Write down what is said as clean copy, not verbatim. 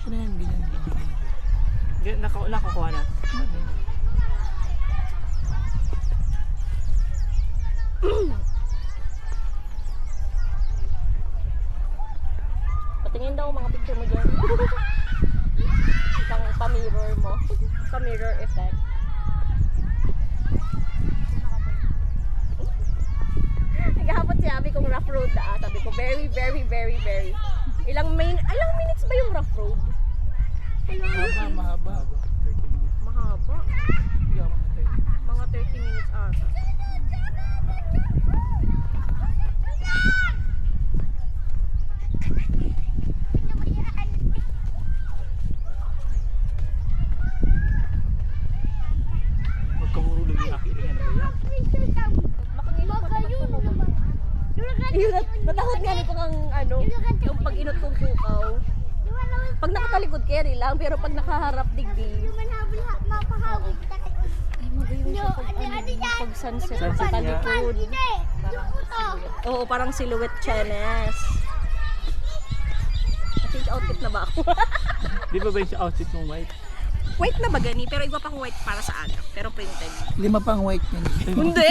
Ano yan, ganyan. Nakakuha na. Patingin daw mga picture mo dyan. Pang pa-mirror mo. Pa-mirror effect. Naghahapon si Abby kung rough road na. Sabi ko, very, very, very, very. Ilang minutes ba yung rough road? Mahaba. 30 minutes. Mahaba. Yeah, Mga 30 minutes ata. Magkahulog yung akilingan na ba yan? Makangilap ko naman. Natakot nga nito kang ano, yung pag inot kong kukaw. Pag nakatalikod carry lang, pero pag nakaharap digdi. Ay, magayon siya pag sunset sa talikod. Oo, parang silhouette chenes. Change outfit na ba ako? Di ba yung outfit mong white? White na ba gani? Pero iba pang white para sa agap. Pero printed. 5 pang white yun. Hindi!